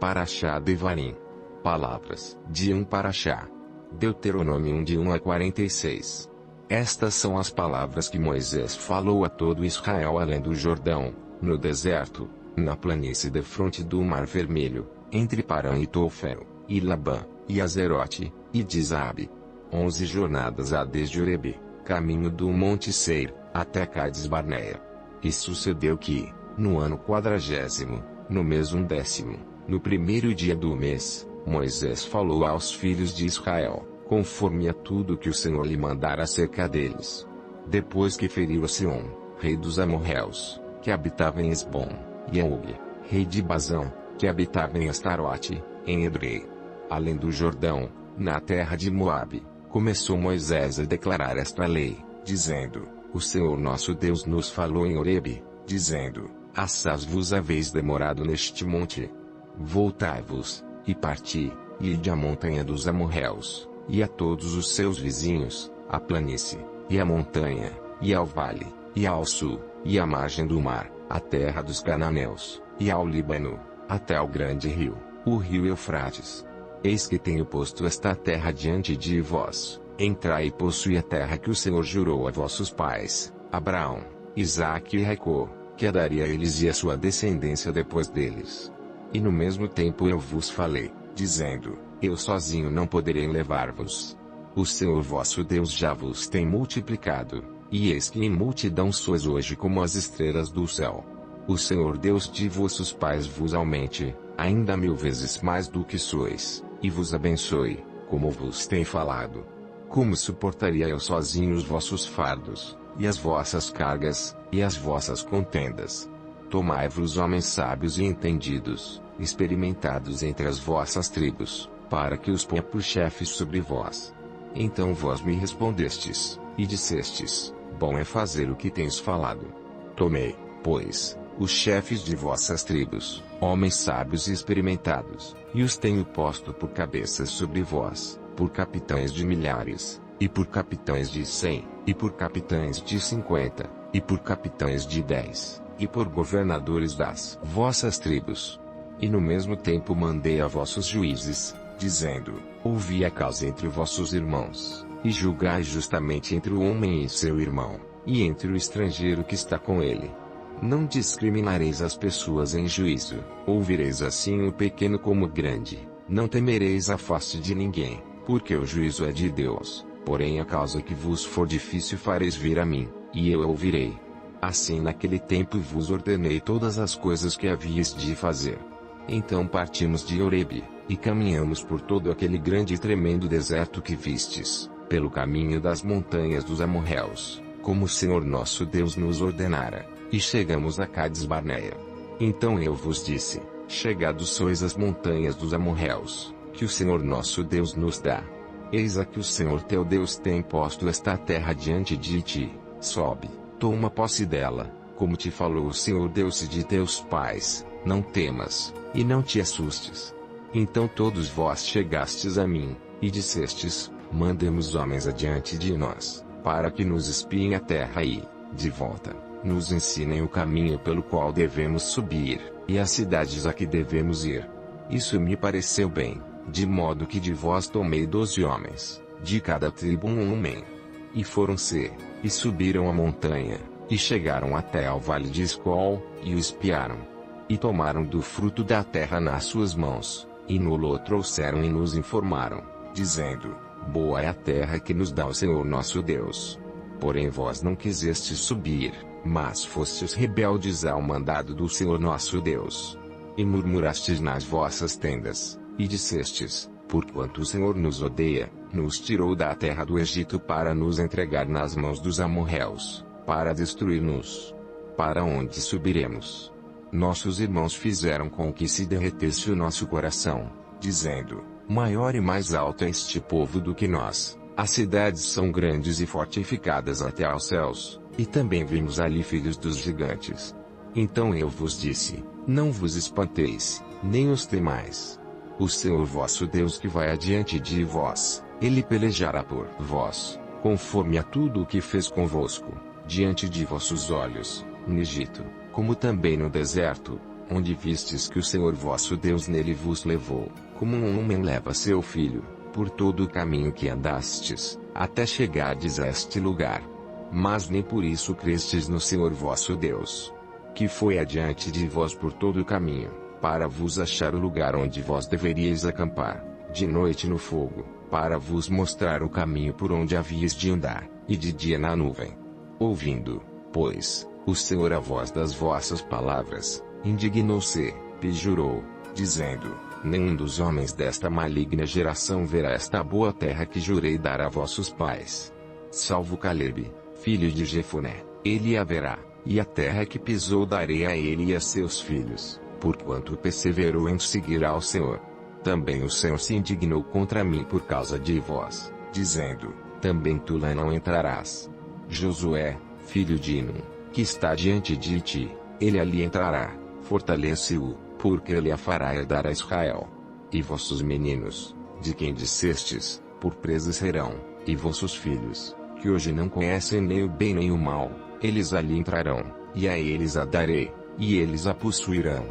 Paraxá Devarim. Palavras de um Paraxá. Deuteronômio 1 de 1 a 46. Estas são as palavras que Moisés falou a todo Israel além do Jordão, no deserto, na planície defronte do Mar Vermelho, entre Parã e Tofel, e Labã, e Azerote, e Dizabe. 11 jornadas há desde Horebe, caminho do Monte Seir, até Cades Barneia. E sucedeu que, no ano 40º, no mês 11º, no primeiro dia do mês, Moisés falou aos filhos de Israel, conforme a tudo que o Senhor lhe mandara acerca deles. Depois que feriu a Seom, rei dos amorreus, que habitava em Esbom, e a Og, rei de Bazã, que habitava em Astarote, em Edrei, além do Jordão, na terra de Moabe, começou Moisés a declarar esta lei, dizendo: O Senhor nosso Deus nos falou em Horebe, dizendo: Assaz vos haveis demorado neste monte. Voltai-vos, e parti, e ide à montanha dos amorreus, e a todos os seus vizinhos, à planície, e à montanha, e ao vale, e ao sul, e à margem do mar, à terra dos cananeus, e ao Líbano, até ao grande rio, o rio Eufrates. Eis que tenho posto esta terra diante de vós, entrai e possui a terra que o Senhor jurou a vossos pais, Abraão, Isaque e Jacó, que a daria a eles e a sua descendência depois deles. E no mesmo tempo eu vos falei, dizendo: Eu sozinho não poderei levar-vos. O Senhor vosso Deus já vos tem multiplicado, e eis que em multidão sois hoje como as estrelas do céu. O Senhor Deus de vossos pais vos aumente, ainda 1000 vezes mais do que sois, e vos abençoe, como vos tem falado. Como suportaria eu sozinho os vossos fardos, e as vossas cargas, e as vossas contendas? Tomai-vos homens sábios e entendidos, experimentados entre as vossas tribos, para que os ponha por chefes sobre vós. Então vós me respondestes, e dissestes: Bom é fazer o que tens falado. Tomei, pois, os chefes de vossas tribos, homens sábios e experimentados, e os tenho posto por cabeças sobre vós, por capitães de milhares, e por capitães de 100, e por capitães de 50, e por capitães de 10, e por governadores das vossas tribos. E no mesmo tempo mandei a vossos juízes, dizendo: Ouvi a causa entre vossos irmãos, e julgai justamente entre o homem e seu irmão, e entre o estrangeiro que está com ele. Não discriminareis as pessoas em juízo, ouvireis assim o pequeno como o grande, não temereis a face de ninguém, porque o juízo é de Deus, porém a causa que vos for difícil fareis vir a mim, e eu ouvirei. Assim naquele tempo vos ordenei todas as coisas que havíeis de fazer. Então partimos de Horebe, e caminhamos por todo aquele grande e tremendo deserto que vistes, pelo caminho das montanhas dos amorreus, como o Senhor nosso Deus nos ordenara, e chegamos a Cades Barneia. Então eu vos disse: Chegados sois às montanhas dos amorreus, que o Senhor nosso Deus nos dá. Eis a que o Senhor teu Deus tem posto esta terra diante de ti, sobe, toma posse dela, como te falou o Senhor Deus de teus pais, não temas, e não te assustes. Então todos vós chegastes a mim, e dissestes: Mandemos homens adiante de nós, para que nos espiem a terra e, de volta, nos ensinem o caminho pelo qual devemos subir, e as cidades a que devemos ir. Isso me pareceu bem, de modo que de vós tomei 12 homens, de cada tribo um homem. E foram-se, e subiram a montanha, e chegaram até ao vale de Escol, e o espiaram. E tomaram do fruto da terra nas suas mãos, e no-lo trouxeram e nos informaram, dizendo: Boa é a terra que nos dá o Senhor nosso Deus. Porém vós não quisestes subir, mas fostes rebeldes ao mandado do Senhor nosso Deus. E murmurastes nas vossas tendas, e dissestes: Porquanto o Senhor nos odeia, nos tirou da terra do Egito para nos entregar nas mãos dos amorreus, para destruir-nos. Para onde subiremos? Nossos irmãos fizeram com que se derretesse o nosso coração, dizendo: Maior e mais alto é este povo do que nós, as cidades são grandes e fortificadas até aos céus, e também vimos ali filhos dos gigantes. Então eu vos disse: Não vos espanteis, nem os temais. O Senhor vosso Deus que vai adiante de vós, Ele pelejará por vós, conforme a tudo o que fez convosco, diante de vossos olhos, no Egito, como também no deserto, onde vistes que o Senhor vosso Deus nele vos levou, como um homem leva seu filho, por todo o caminho que andastes, até chegardes a este lugar. Mas nem por isso crestes no Senhor vosso Deus, que foi adiante de vós por todo o caminho, para vos achar o lugar onde vós deveríeis acampar, de noite no fogo, para vos mostrar o caminho por onde havíeis de andar, e de dia na nuvem. Ouvindo, pois, o Senhor a voz das vossas palavras, indignou-se, e jurou, dizendo: nenhum dos homens desta maligna geração verá esta boa terra que jurei dar a vossos pais. Salvo Calebe, filho de Jefoné, ele a verá, e a terra que pisou darei a ele e a seus filhos, porquanto perseverou em seguir ao Senhor. Também o Senhor se indignou contra mim por causa de vós, dizendo: também tu lá não entrarás. Josué, filho de Nun, que está diante de ti, ele ali entrará, fortalece-o, porque ele a fará herdar a Israel. E vossos meninos, de quem dissestes, por presas serão, e vossos filhos, que hoje não conhecem nem o bem nem o mal, eles ali entrarão, e a eles a darei, e eles a possuirão.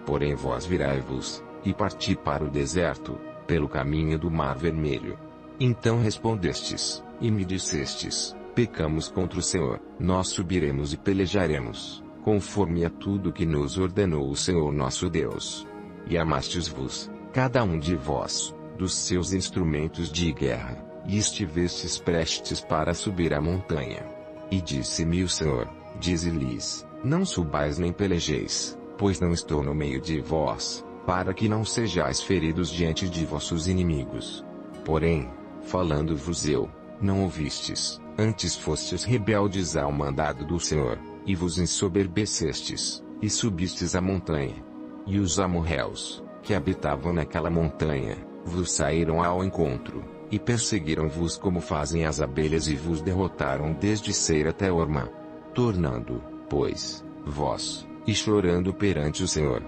Porém vós virai-vos, e parti para o deserto, pelo caminho do Mar Vermelho. Então respondestes, e me dissestes: pecamos contra o Senhor, nós subiremos e pelejaremos, conforme a tudo que nos ordenou o Senhor nosso Deus. E amastes-vos, cada um de vós, dos seus instrumentos de guerra, e estivestes prestes para subir a montanha. E disse-me o Senhor: dize-lhes: não subais nem pelejeis, pois não estou no meio de vós, para que não sejais feridos diante de vossos inimigos. Porém, falando-vos eu, não ouvistes, antes fostes rebeldes ao mandado do Senhor, e vos ensoberbecestes, e subistes a montanha. E os amorreus, que habitavam naquela montanha, vos saíram ao encontro, e perseguiram-vos como fazem as abelhas e vos derrotaram desde Seir até Ormá. Tornando, pois, vós, e chorando perante o Senhor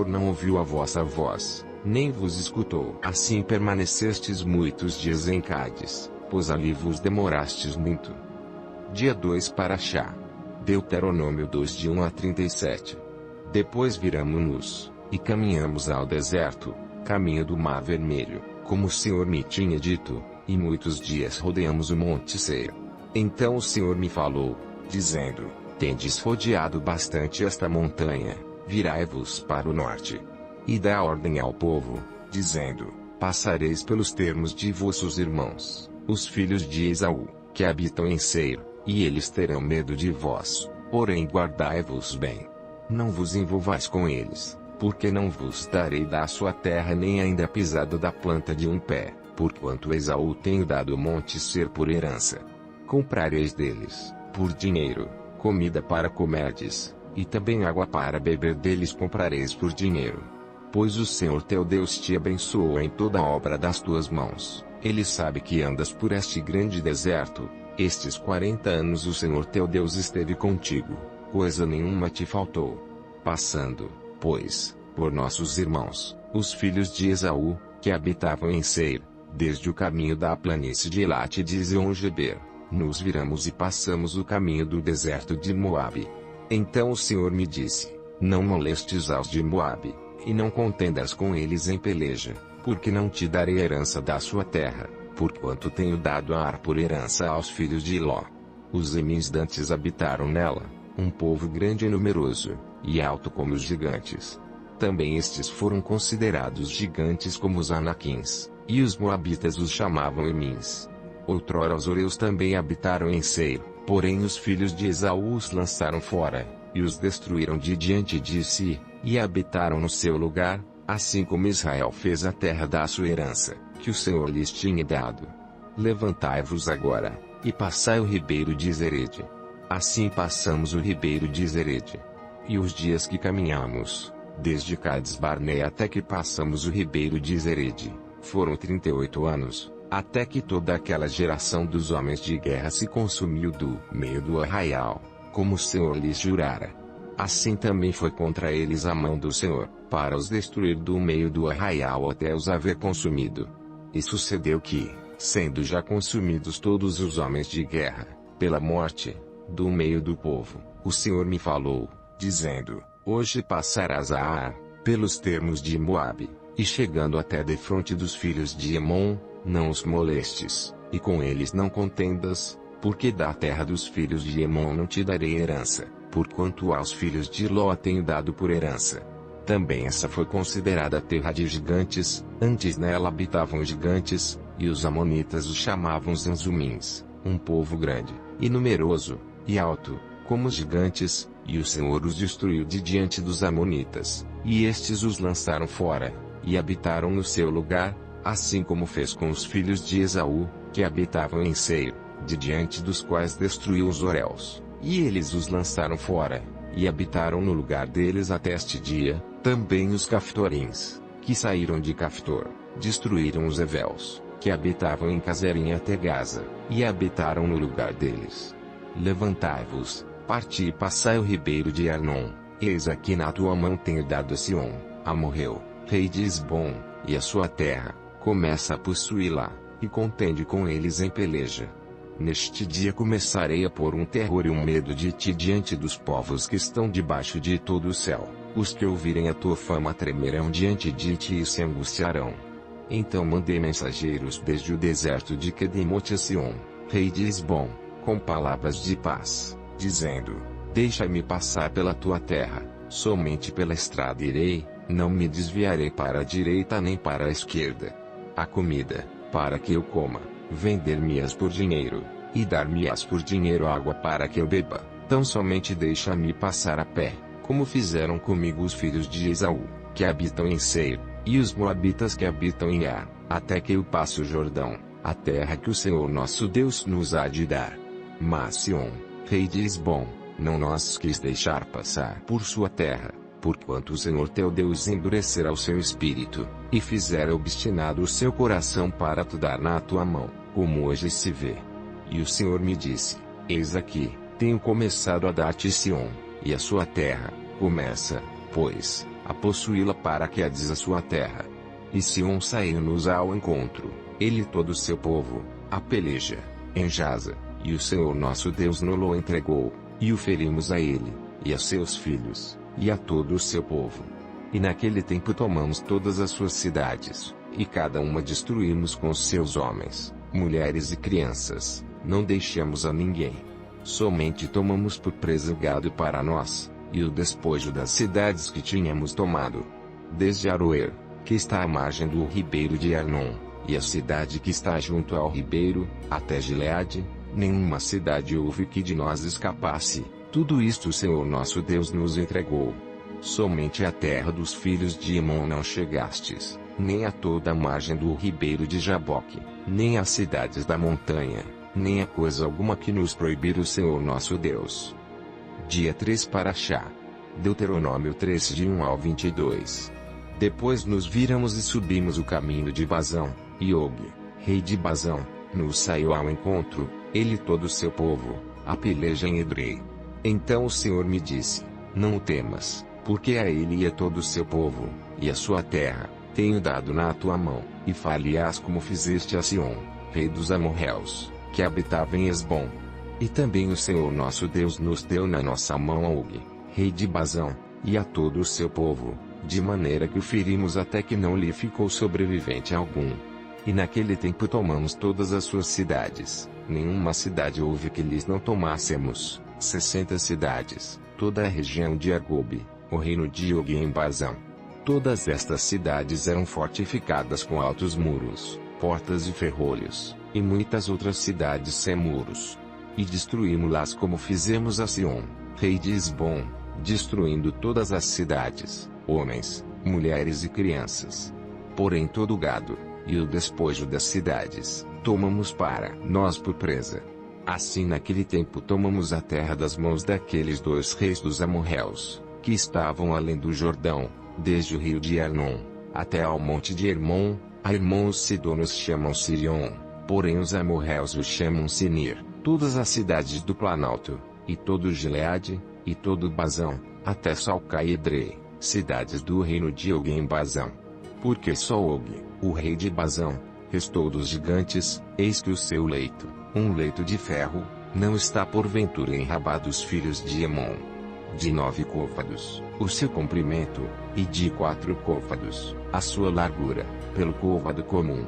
não ouviu a vossa voz, nem vos escutou. Assim permanecestes muitos dias em Cádiz, pois ali vos demorastes muito. Dia 2 Paraxá. Deuteronômio 2 de 1 a 37. Depois viramo-nos, e caminhamos ao deserto, caminho do Mar Vermelho, como o Senhor me tinha dito, e muitos dias rodeamos o Monte Seir. Então o Senhor me falou, dizendo: tendes rodeado bastante esta montanha, virai-vos para o norte. E dá ordem ao povo, dizendo: passareis pelos termos de vossos irmãos, os filhos de Esaú, que habitam em Seir, e eles terão medo de vós, porém guardai-vos bem. Não vos envolvais com eles, porque não vos darei da sua terra nem ainda a pisada da planta de um pé, porquanto Esaú tenho dado o monte Seir por herança. Comprareis deles, por dinheiro, comida para comerdes, e também água para beber deles comprareis por dinheiro. Pois o Senhor teu Deus te abençoou em toda a obra das tuas mãos, ele sabe que andas por este grande deserto. Estes 40 anos o Senhor teu Deus esteve contigo, coisa nenhuma te faltou. Passando, pois, por nossos irmãos, os filhos de Esaú, que habitavam em Seir, desde o caminho da planície de Elate e de Ezion-Geber, nos viramos e passamos o caminho do deserto de Moabe. Então o Senhor me disse: não molestes aos de Moabe, e não contendas com eles em peleja, porque não te darei a herança da sua terra, porquanto tenho dado a Ar por herança aos filhos de Ló. Os Emins dantes habitaram nela, um povo grande e numeroso, e alto como os gigantes. Também estes foram considerados gigantes como os Anaquins, e os Moabitas os chamavam Emins. Outrora os Oreus também habitaram em Seir, porém os filhos de Esaú os lançaram fora, e os destruíram de diante de si, e habitaram no seu lugar, assim como Israel fez a terra da sua herança, que o Senhor lhes tinha dado. Levantai-vos agora, e passai o ribeiro de Zerede. Assim passamos o ribeiro de Zerede. E os dias que caminhamos, desde Cades Barnea até que passamos o ribeiro de Zerede, foram 38 anos, até que toda aquela geração dos homens de guerra se consumiu do meio do arraial, como o Senhor lhes jurara. Assim também foi contra eles a mão do Senhor, para os destruir do meio do arraial até os haver consumido. E sucedeu que, sendo já consumidos todos os homens de guerra, pela morte, do meio do povo, o Senhor me falou, dizendo: Hoje passarás a Ar, pelos termos de Moabe, e chegando até defronte dos filhos de Emon, não os molestes, e com eles não contendas, porque da terra dos filhos de Emon não te darei herança, porquanto aos filhos de Ló tenho dado por herança. Também essa foi considerada terra de gigantes, antes nela habitavam gigantes, e os amonitas os chamavam Zanzumins, um povo grande, e numeroso, e alto, como os gigantes, e o Senhor os destruiu de diante dos amonitas, e estes os lançaram fora, e habitaram no seu lugar, assim como fez com os filhos de Esaú, que habitavam em Seir, de diante dos quais destruiu os Oréus, e eles os lançaram fora, e habitaram no lugar deles até este dia. Também os Caftorins, que saíram de Caftor, destruíram os Evéus, que habitavam em Cazerim até Gaza, e habitaram no lugar deles. Levantai-vos, parti e passai o ribeiro de Arnon, eis aqui na tua mão tenho dado a Sion, Amorreu, rei de Esbom, e a sua terra, começa a possuí-la, e contende com eles em peleja. Neste dia começarei a pôr um terror e um medo de ti diante dos povos que estão debaixo de todo o céu. Os que ouvirem a tua fama tremerão diante de ti e se angustiarão. Então mandei mensageiros desde o deserto de Quedemote a Sion, rei de Esbom, com palavras de paz, dizendo: deixa-me passar pela tua terra, somente pela estrada irei, não me desviarei para a direita nem para a esquerda. A comida, para que eu coma, vender-me-as por dinheiro, e dar-me-as por dinheiro água para que eu beba, tão somente deixa-me passar a pé, como fizeram comigo os filhos de Esaú, que habitam em Seir, e os moabitas que habitam em Ar, até que eu passe o Jordão, a terra que o Senhor nosso Deus nos há de dar. Mas Sion, rei de Esbom, não nos quis deixar passar por sua terra, porquanto o Senhor teu Deus endurecerá o seu espírito, e fizera obstinado o seu coração para te dar na tua mão, como hoje se vê. E o Senhor me disse: eis aqui, tenho começado a dar-te Sion, e a sua terra, começa, pois, a possuí-la para que ades a sua terra. E Sion saiu-nos ao encontro, ele e todo o seu povo, a peleja, em Jaza, e o Senhor nosso Deus nos-lo entregou, e o ferimos a ele, e a seus filhos, e a todo o seu povo. E naquele tempo tomamos todas as suas cidades, e cada uma destruímos com os seus homens, mulheres e crianças, não deixamos a ninguém. Somente tomamos por presa o gado para nós, e o despojo das cidades que tínhamos tomado. Desde Aroer, que está à margem do ribeiro de Arnon, e a cidade que está junto ao ribeiro, até Gileade, nenhuma cidade houve que de nós escapasse, tudo isto o Senhor nosso Deus nos entregou. Somente a terra dos filhos de Emon não chegastes, nem a toda a margem do ribeiro de Jaboque, nem as cidades da montanha, nem a coisa alguma que nos proibir o Senhor nosso Deus. Dia 3 para Chá. Deuteronômio 3 de 1 ao 22. Depois nos viramos e subimos o caminho de Bazão, e Og, rei de Bazão, nos saiu ao encontro, ele e todo o seu povo, a peleja em Edrei. Então o Senhor me disse: não o temas, porque a ele e a todo o seu povo, e a sua terra, tenho dado na tua mão, e far-lhe-ás como fizeste a Sion, rei dos amorreus, que habitava em Esbom. E também o Senhor nosso Deus nos deu na nossa mão a Og, rei de Bazão, e a todo o seu povo, de maneira que o ferimos até que não lhe ficou sobrevivente algum. E naquele tempo tomamos todas as suas cidades, nenhuma cidade houve que lhes não tomássemos, 60 cidades, toda a região de Argobe, o reino de Og em Bazão. Todas estas cidades eram fortificadas com altos muros, portas e ferrolhos, e muitas outras cidades sem muros. E destruímos-las como fizemos a Sion, rei de Esbom, destruindo todas as cidades, homens, mulheres e crianças. Porém todo o gado, e o despojo das cidades, tomamos para nós por presa. Assim naquele tempo tomamos a terra das mãos daqueles dois reis dos amorreus, que estavam além do Jordão, desde o rio de Arnon, até ao monte de Hermon. A Hermon os sidonos chamam Sirion, porém os amorreus os chamam Sinir. Todas as cidades do Planalto, e todo Gileade, e todo Bazão, até Salca e Edrei, cidades do reino de Og em Bazão. Porque só Og, o rei de Bazão, restou dos gigantes, eis que o seu leito, um leito de ferro, não está porventura em Rabá dos filhos de Emon. de 9 côvados, o seu comprimento, e de 4 côvados, a sua largura, pelo côvado comum.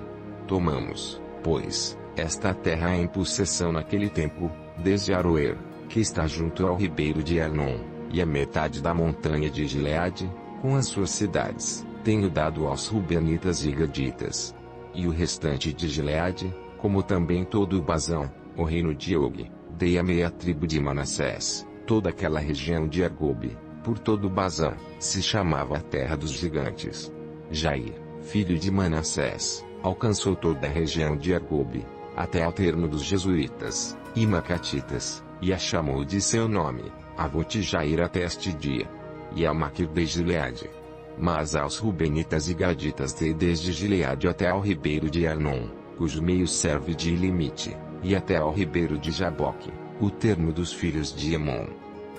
Tomamos, pois, esta terra em possessão naquele tempo, desde Aroer, que está junto ao ribeiro de Arnon, e a metade da montanha de Gileade, com as suas cidades, tenho dado aos Rubenitas e Gaditas. E o restante de Gileade, como também todo o Basão, o reino de Og, dei a meia tribo de Manassés. Toda aquela região de Argobe, por todo o Basão, se chamava a terra dos gigantes. Jair, filho de Manassés, alcançou toda a região de Argobe, até ao termo dos jesuítas, e macatitas, e a chamou de seu nome, Avot-Jair até este dia. E a Maquir de Gileade. Mas aos Rubenitas e Gaditas dei desde Gileade até ao ribeiro de Arnon, cujo meio serve de limite, e até ao ribeiro de Jaboque, o termo dos filhos de Emon.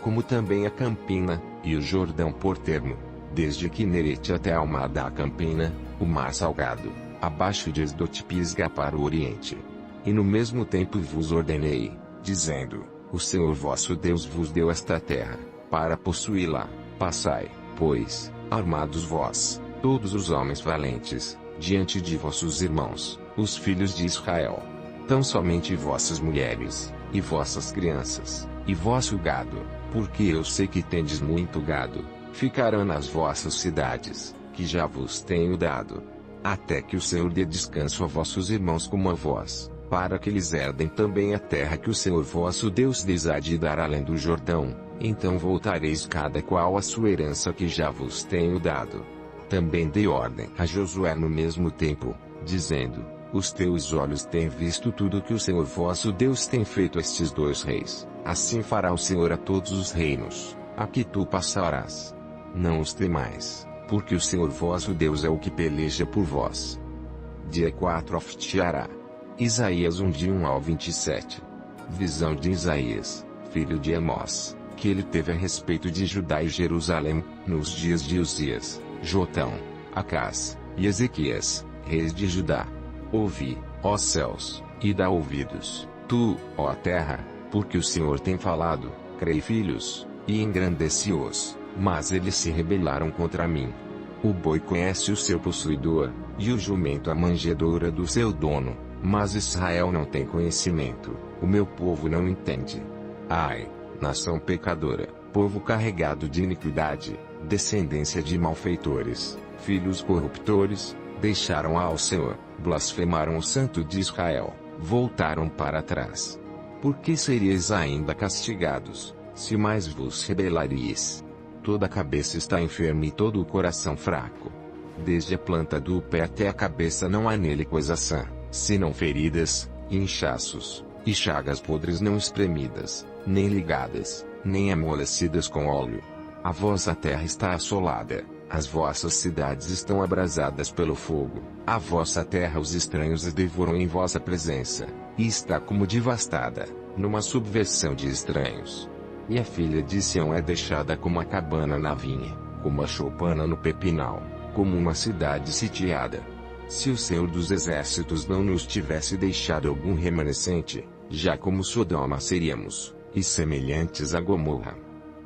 Como também a Campina, e o Jordão por termo, desde Quinerete até ao mar da Campina, o mar salgado, abaixo de Esdot-Pisga para o oriente. E no mesmo tempo vos ordenei, dizendo, o Senhor vosso Deus vos deu esta terra, para possuí-la. Passai, pois, armados vós, todos os homens valentes, diante de vossos irmãos, os filhos de Israel. Tão somente vossas mulheres, e vossas crianças, e vosso gado, porque eu sei que tendes muito gado, ficarão nas vossas cidades, que já vos tenho dado. Até que o Senhor dê descanso a vossos irmãos como a vós, para que lhes herdem também a terra que o Senhor vosso Deus lhes há de dar além do Jordão, então voltareis cada qual à sua herança que já vos tenho dado. Também dei ordem a Josué no mesmo tempo, dizendo, os teus olhos têm visto tudo que o Senhor vosso Deus tem feito a estes dois reis, assim fará o Senhor a todos os reinos, a que tu passarás. Não os temais, porque o Senhor vosso Deus é o que peleja por vós. Dia 4 Oftiará. Isaías 1 de 1 ao 27. Visão de Isaías, filho de Amós, que ele teve a respeito de Judá e Jerusalém, nos dias de Uzias, Jotão, Acás, e Ezequias, reis de Judá. Ouvi, ó céus, e dá ouvidos, tu, ó terra, porque o Senhor tem falado, criei filhos, e engrandeci-os, mas eles se rebelaram contra mim. O boi conhece o seu possuidor, e o jumento a manjedoura do seu dono, mas Israel não tem conhecimento, o meu povo não entende. Ai, nação pecadora, povo carregado de iniquidade, descendência de malfeitores, filhos corruptores, deixaram ao Senhor, blasfemaram o Santo de Israel, voltaram para trás. Por que seríeis ainda castigados, se mais vos rebelaríeis? Toda a cabeça está enferma e todo o coração fraco. Desde a planta do pé até a cabeça não há nele coisa sã, senão feridas, e inchaços, e chagas podres não espremidas, nem ligadas, nem amolecidas com óleo. A vossa terra está assolada, as vossas cidades estão abrasadas pelo fogo, a vossa terra os estranhos a devoram em vossa presença, e está como devastada, numa subversão de estranhos. E a filha de Sião é deixada como a cabana na vinha, como a choupana no pepinal, como uma cidade sitiada. Se o Senhor dos Exércitos não nos tivesse deixado algum remanescente, já como Sodoma seríamos, e semelhantes a Gomorra.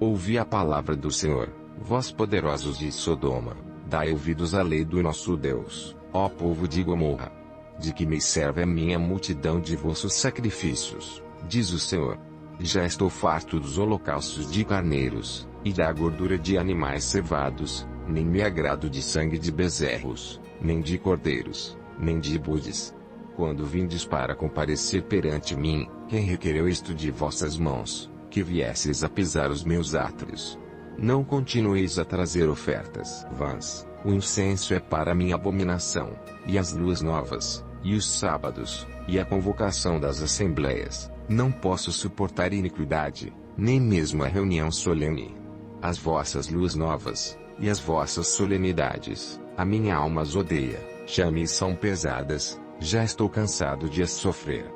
Ouvi a palavra do Senhor, vós poderosos de Sodoma, dai ouvidos à lei do nosso Deus, ó povo de Gomorra. De que me serve a minha multidão de vossos sacrifícios, diz o Senhor. Já estou farto dos holocaustos de carneiros, e da gordura de animais cevados, nem me agrado de sangue de bezerros, nem de cordeiros, nem de bodes. Quando vindes para comparecer perante mim, quem requereu isto de vossas mãos, que viesseis a pisar os meus átrios? Não continueis a trazer ofertas vãs, o incenso é para minha abominação, e as luas novas, e os sábados, e a convocação das assembleias. Não posso suportar iniquidade, nem mesmo a reunião solene. As vossas luas novas, e as vossas solenidades, a minha alma as odeia, já me são pesadas, já estou cansado de as sofrer.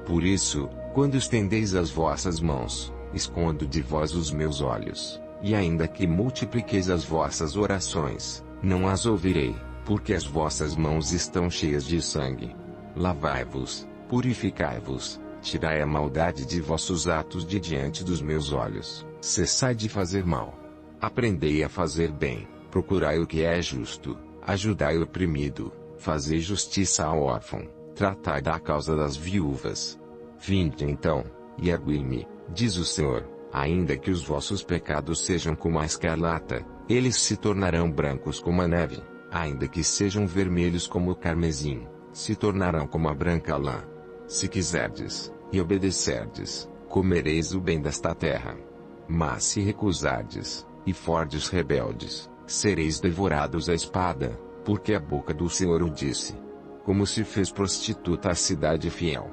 Por isso, quando estendeis as vossas mãos, escondo de vós os meus olhos, e ainda que multipliqueis as vossas orações, não as ouvirei, porque as vossas mãos estão cheias de sangue. Lavai-vos, purificai-vos, Tirai a maldade de vossos atos de diante dos meus olhos, cessai de fazer mal. Aprendei a fazer bem, procurai o que é justo, ajudai o oprimido, fazei justiça ao órfão, tratai da causa das viúvas. Vinde então, e ergui-me, diz o Senhor, ainda que os vossos pecados sejam como a escarlata, eles se tornarão brancos como a neve, ainda que sejam vermelhos como o carmesim, se tornarão como a branca lã. Se quiserdes, e obedecerdes, comereis o bem desta terra. Mas se recusardes, e fordes rebeldes, sereis devorados à espada, porque a boca do Senhor o disse. Como se fez prostituta a cidade fiel.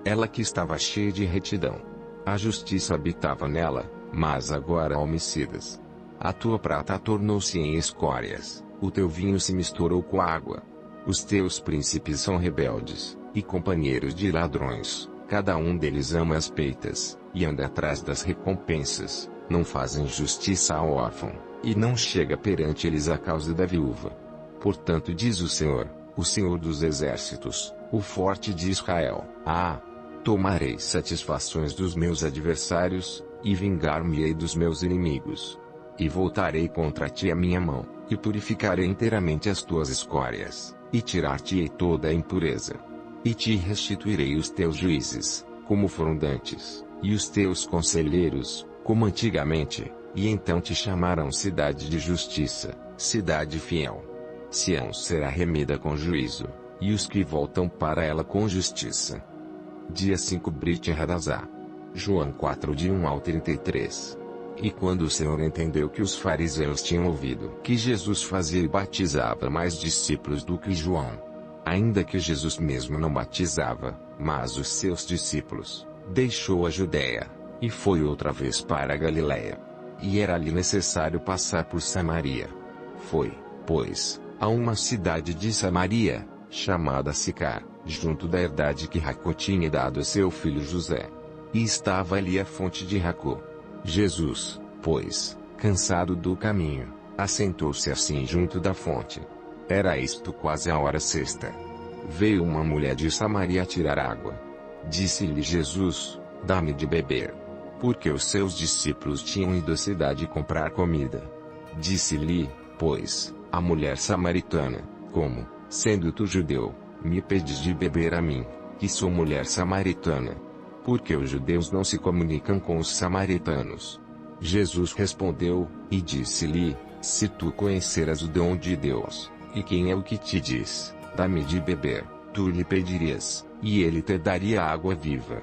Ela que estava cheia de retidão. A justiça habitava nela, mas agora há homicidas. A tua prata tornou-se em escórias, o teu vinho se misturou com a água. Os teus príncipes são rebeldes, e companheiros de ladrões, cada um deles ama as peitas, e anda atrás das recompensas, não fazem justiça ao órfão, e não chega perante eles a causa da viúva. Portanto diz o Senhor dos exércitos, o forte de Israel: tomarei satisfações dos meus adversários, e vingar-me-ei dos meus inimigos. E voltarei contra ti a minha mão, e purificarei inteiramente as tuas escórias, e tirar-te-ei toda a impureza. E te restituirei os teus juízes, como foram dantes, e os teus conselheiros, como antigamente, e então te chamarão cidade de justiça, cidade fiel. Sião será remida com juízo, e os que voltam para ela com justiça. Dia 5 Brit Hadazá. João 4 de 1 ao 33. E quando o Senhor entendeu que os fariseus tinham ouvido que Jesus fazia e batizava mais discípulos do que João, ainda que Jesus mesmo não batizava, mas os seus discípulos, deixou a Judéia, e foi outra vez para a Galiléia. E era ali necessário passar por Samaria. Foi, pois, a uma cidade de Samaria, chamada Sicar, junto da herdade que Jacó tinha dado a seu filho José. E estava ali a fonte de Jacó. Jesus, pois, cansado do caminho, assentou-se assim junto da fonte. Era isto quase a hora sexta. Veio uma mulher de Samaria tirar água. Disse-lhe Jesus: dá-me de beber. Porque os seus discípulos tinham ido à cidade comprar comida. Disse-lhe, pois, a mulher samaritana: como, sendo tu judeu, me pedes de beber a mim, que sou mulher samaritana? Porque os judeus não se comunicam com os samaritanos. Jesus respondeu, e disse-lhe: se tu conheceras o dom de Deus, e quem é o que te diz, dá-me de beber, tu lhe pedirias, e ele te daria água viva.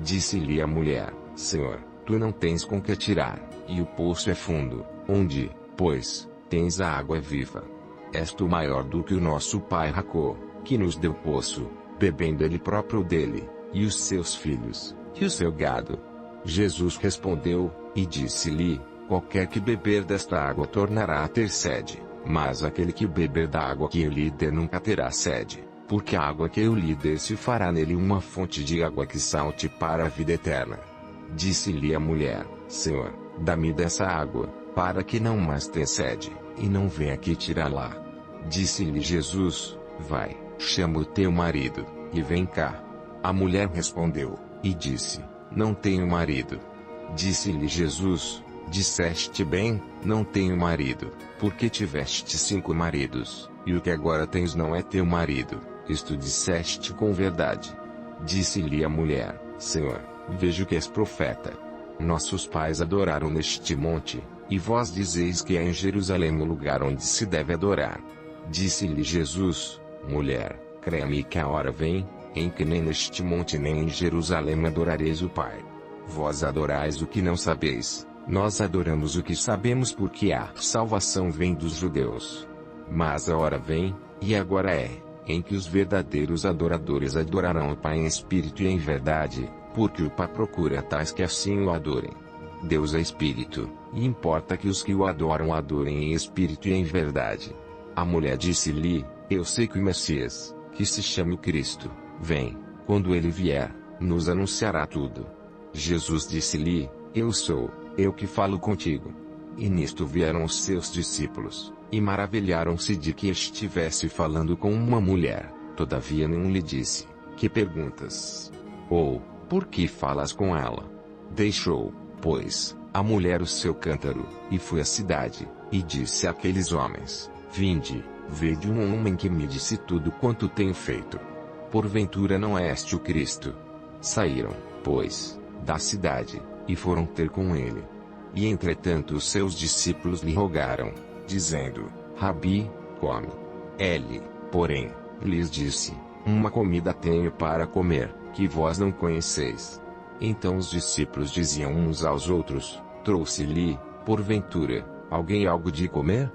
Disse-lhe a mulher: Senhor, tu não tens com que tirar, e o poço é fundo, onde, pois, tens a água viva? És tu maior do que o nosso pai Jacó, que nos deu poço, bebendo ele próprio dele, e os seus filhos, e o seu gado? Jesus respondeu, e disse-lhe: qualquer que beber desta água tornará a ter sede, mas aquele que beber da água que eu lhe der nunca terá sede, porque a água que eu lhe der se fará nele uma fonte de água que salte para a vida eterna. Disse-lhe a mulher: Senhor, dá-me dessa água, para que não mais tenha sede, e não venha aqui tirá-la. Disse-lhe Jesus: vai, chama o teu marido, e vem cá. A mulher respondeu, e disse: não tenho marido. Disse-lhe Jesus: disseste bem, não tenho marido, porque tiveste 5 maridos, e o que agora tens não é teu marido, isto disseste com verdade. Disse-lhe a mulher: Senhor, vejo que és profeta. Nossos pais adoraram neste monte, e vós dizeis que é em Jerusalém o lugar onde se deve adorar. Disse-lhe Jesus: mulher, crê-me que a hora vem, em que nem neste monte nem em Jerusalém adorareis o Pai. Vós adorais o que não sabeis, nós adoramos o que sabemos, porque a salvação vem dos judeus. Mas a hora vem, e agora é, em que os verdadeiros adoradores adorarão o Pai em espírito e em verdade, porque o Pai procura tais que assim o adorem. Deus é espírito, e importa que os que o adoram adorem em espírito e em verdade. A mulher disse-lhe: eu sei que o Messias, que se chama o Cristo, vem. Quando ele vier, nos anunciará tudo. Jesus disse-lhe: eu sou, eu que falo contigo. E nisto vieram os seus discípulos, e maravilharam-se de que estivesse falando com uma mulher. Todavia nenhum lhe disse: que perguntas? Ou, por que falas com ela? Deixou, pois, a mulher o seu cântaro, e foi à cidade, e disse àqueles homens: Vinde, vede um homem que me disse tudo quanto tenho feito. Porventura não é este o Cristo? Saíram, pois, da cidade, e foram ter com ele. E entretanto os seus discípulos lhe rogaram, dizendo: Rabi, come. Ele, porém, lhes disse: Uma comida tenho para comer, que vós não conheceis. Então os discípulos diziam uns aos outros: Trouxe-lhe, porventura, alguém algo de comer?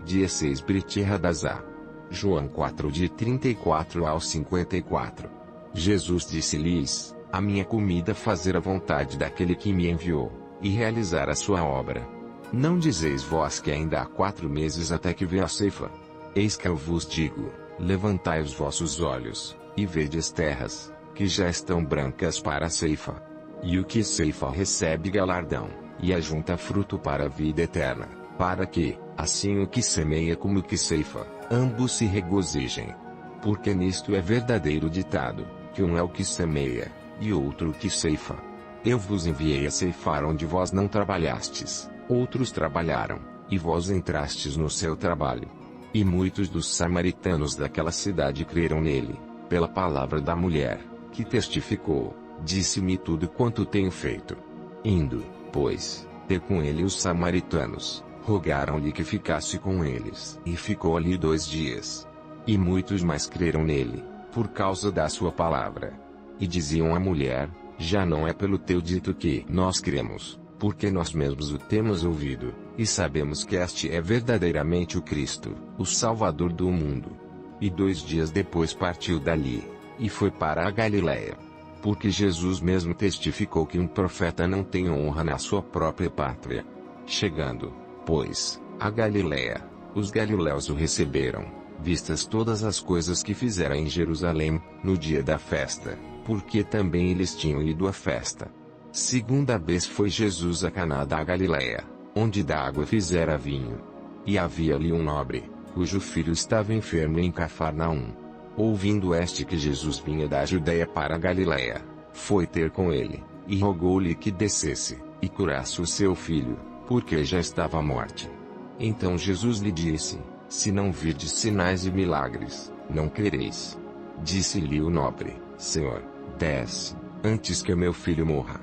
16 Brit Hadazá. João 4 de 34 ao 54. Jesus disse-lhes: A minha comida é fazer a vontade daquele que me enviou, e realizar a sua obra. Não dizeis vós que ainda há 4 meses até que venha a ceifa? Eis que eu vos digo: levantai os vossos olhos, e vede as terras, que já estão brancas para a ceifa. E o que ceifa recebe galardão, e ajunta fruto para a vida eterna, para que, assim o que semeia como o que ceifa, ambos se regozijem. Porque nisto é verdadeiro ditado, que um é o que semeia, e outro o que ceifa. Eu vos enviei a ceifar onde vós não trabalhastes, outros trabalharam, e vós entrastes no seu trabalho. E muitos dos samaritanos daquela cidade creram nele, pela palavra da mulher, que testificou: Disse-me tudo quanto tenho feito. Indo, pois, ter com ele os samaritanos, rogaram-lhe que ficasse com eles. E ficou ali 2 dias. E muitos mais creram nele, por causa da sua palavra. E diziam à mulher: Já não é pelo teu dito que nós cremos, porque nós mesmos o temos ouvido, e sabemos que este é verdadeiramente o Cristo, o Salvador do mundo. E 2 dias depois partiu dali, e foi para a Galiléia. Porque Jesus mesmo testificou que um profeta não tem honra na sua própria pátria. Chegando, pois, a Galiléia, os galileus o receberam, vistas todas as coisas que fizera em Jerusalém, no dia da festa, porque também eles tinham ido à festa. Segunda vez foi Jesus a Caná da Galiléia, onde da água fizera vinho. E havia ali um nobre, cujo filho estava enfermo em Cafarnaum. Ouvindo este que Jesus vinha da Judéia para a Galiléia, foi ter com ele, e rogou-lhe que descesse, e curasse o seu filho, porque já estava à morte. Então Jesus lhe disse: Se não virdes sinais e milagres, não crereis. Disse-lhe o nobre: Senhor, desce, antes que o meu filho morra.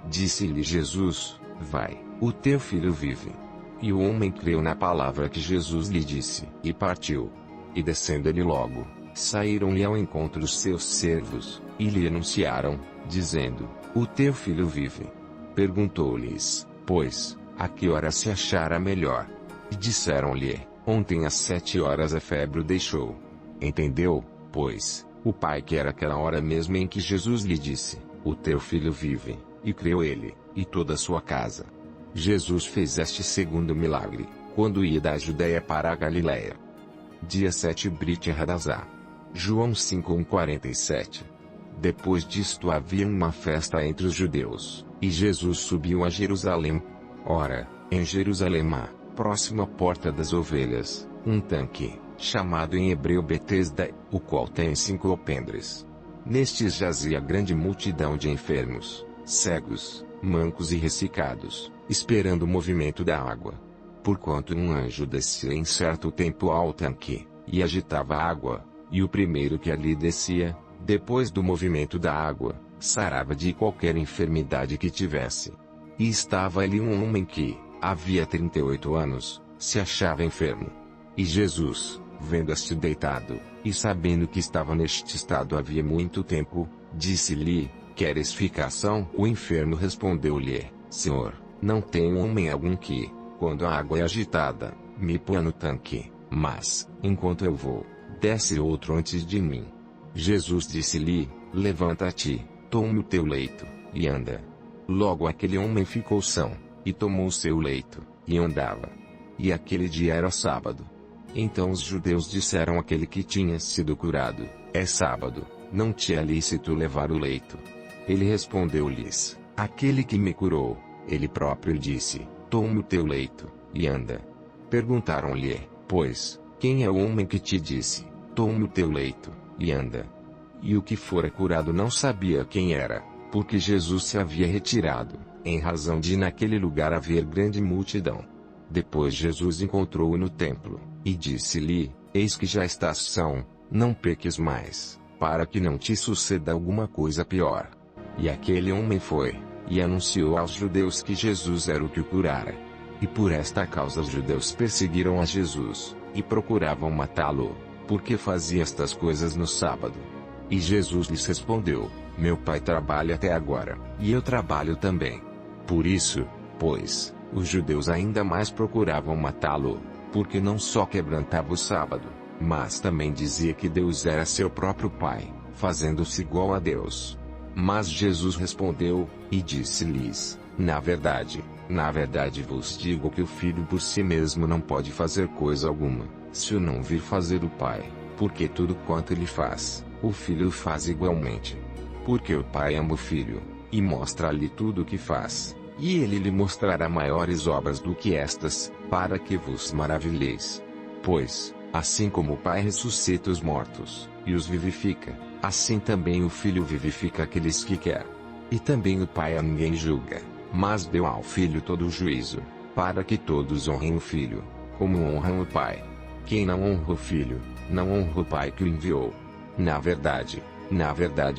Disse-lhe Jesus: Vai, o teu filho vive. E o homem creu na palavra que Jesus lhe disse, e partiu. E descendo ele logo, saíram-lhe ao encontro os seus servos, e lhe anunciaram, dizendo: O teu filho vive. Perguntou-lhes, pois, a que hora se achara melhor. E disseram-lhe: Ontem às 7 horas a febre o deixou. Entendeu, pois, o pai que era aquela hora mesmo em que Jesus lhe disse: O teu filho vive, e creu ele, e toda a sua casa. Jesus fez este segundo milagre, quando ia da Judéia para a Galiléia. Dia 7 Brit Hadazá. João 5:47. Depois disto havia uma festa entre os judeus, e Jesus subiu a Jerusalém. Ora, em Jerusalém há, próximo à porta das ovelhas, um tanque, chamado em hebreu Betesda, o qual tem 5 alpendres. Nestes jazia grande multidão de enfermos, cegos, mancos e ressecados, esperando o movimento da água. Porquanto um anjo descia em certo tempo ao tanque, e agitava a água, e o primeiro que ali descia, depois do movimento da água, sarava de qualquer enfermidade que tivesse. E estava ali um homem que, havia 38 anos, se achava enfermo. E Jesus, vendo este deitado, e sabendo que estava neste estado havia muito tempo, disse-lhe: Queres ficação? O enfermo respondeu-lhe: Senhor, não tenho homem algum que, quando a água é agitada, me põe no tanque, mas, enquanto eu vou, desce outro antes de mim. Jesus disse-lhe: Levanta-te, toma o teu leito, e anda. Logo aquele homem ficou são, e tomou o seu leito, e andava. E aquele dia era sábado. Então os judeus disseram àquele que tinha sido curado: É sábado, não te é lícito levar o leito. Ele respondeu-lhes: Aquele que me curou, ele próprio disse: Toma o teu leito, e anda. Perguntaram-lhe, pois, quem é o homem que te disse: Toma o teu leito, e anda? E o que fora curado não sabia quem era. porque Jesus se havia retirado, em razão de naquele lugar haver grande multidão. Depois Jesus encontrou-o no templo, e disse-lhe: Eis que já estás são, não peques mais, para que não te suceda alguma coisa pior. E aquele homem foi, e anunciou aos judeus que Jesus era o que o curara. E por esta causa os judeus perseguiram a Jesus, e procuravam matá-lo, porque fazia estas coisas no sábado. E Jesus lhes respondeu: Meu Pai trabalha até agora, e eu trabalho também. Por isso, pois, os judeus ainda mais procuravam matá-lo, porque não só quebrantava o sábado, mas também dizia que Deus era seu próprio Pai, fazendo-se igual a Deus. Mas Jesus respondeu, e disse-lhes: na verdade vos digo que o Filho por si mesmo não pode fazer coisa alguma, se o não vir fazer o Pai, porque tudo quanto ele faz, o Filho o faz igualmente. Porque o Pai ama o Filho, e mostra-lhe tudo o que faz, e ele lhe mostrará maiores obras do que estas, para que vos maravilheis. Pois, assim como o Pai ressuscita os mortos, e os vivifica, assim também o Filho vivifica aqueles que quer. E também o Pai a ninguém julga, mas deu ao Filho todo o juízo, para que todos honrem o Filho, como honram o Pai. Quem não honra o Filho, não honra o Pai que o enviou. Na verdade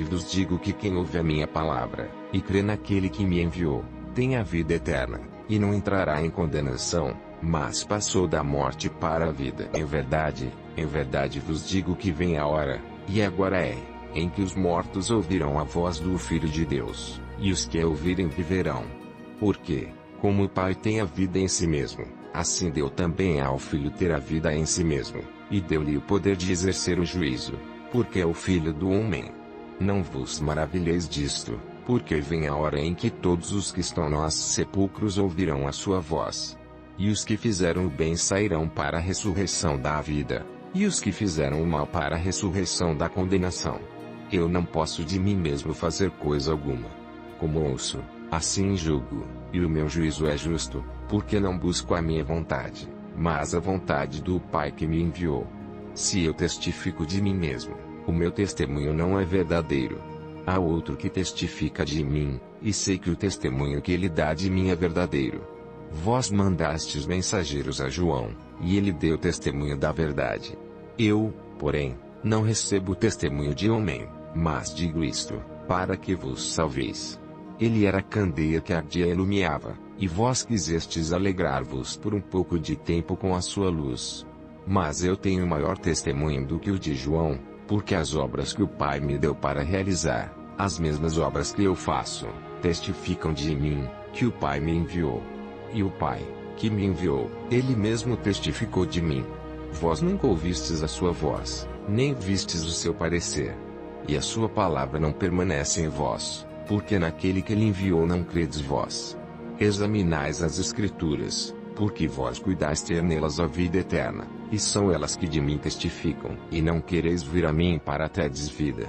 vos digo que quem ouve a minha palavra, e crê naquele que me enviou, tem a vida eterna, e não entrará em condenação, mas passou da morte para a vida. Em verdade vos digo que vem a hora, e agora é, em que os mortos ouvirão a voz do Filho de Deus, e os que a ouvirem viverão. Porque, como o Pai tem a vida em si mesmo, assim deu também ao Filho ter a vida em si mesmo, e deu-lhe o poder de exercer o juízo, porque é o Filho do homem. Não vos maravilheis disto, porque vem a hora em que todos os que estão nos sepulcros ouvirão a sua voz. E os que fizeram o bem sairão para a ressurreição da vida, e os que fizeram o mal para a ressurreição da condenação. Eu não posso de mim mesmo fazer coisa alguma. Como ouço, assim julgo, e o meu juízo é justo, porque não busco a minha vontade, mas a vontade do Pai que me enviou. Se eu testifico de mim mesmo, o meu testemunho não é verdadeiro. Há outro que testifica de mim, e sei que o testemunho que ele dá de mim é verdadeiro. Vós mandastes mensageiros a João, e ele deu testemunho da verdade. Eu, porém, não recebo testemunho de homem, mas digo isto, para que vos salveis. Ele era candeia que ardia e iluminava, e vós quisestes alegrar-vos por um pouco de tempo com a sua luz. Mas eu tenho maior testemunho do que o de João, porque as obras que o Pai me deu para realizar, as mesmas obras que eu faço, testificam de mim, que o Pai me enviou. E o Pai, que me enviou, ele mesmo testificou de mim. Vós nunca ouvistes a sua voz, nem vistes o seu parecer. E a sua palavra não permanece em vós, porque naquele que ele enviou não credes vós. Examinais as Escrituras, porque vós cuidais ter nelas a vida eterna, e são elas que de mim testificam. E não quereis vir a mim para terdes vida.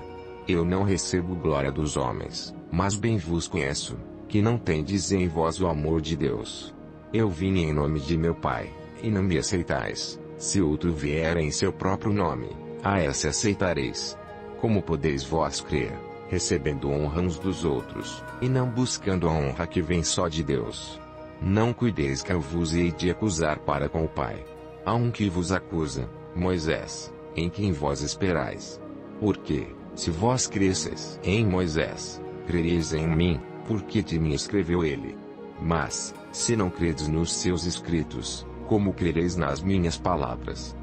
Eu não recebo glória dos homens, mas bem vos conheço, que não tendes em vós o amor de Deus. Eu vim em nome de meu Pai, e não me aceitais. Se outro vier em seu próprio nome, a esse aceitareis. Como podeis vós crer, recebendo honra uns dos outros, e não buscando a honra que vem só de Deus? Não cuideis que eu vos hei de acusar para com o Pai. Há um que vos acusa, Moisés, em quem vós esperais. Porque, se vós cresceis em Moisés, crereis em mim, porque de mim escreveu ele. Mas, se não credes nos seus escritos, como crereis nas minhas palavras?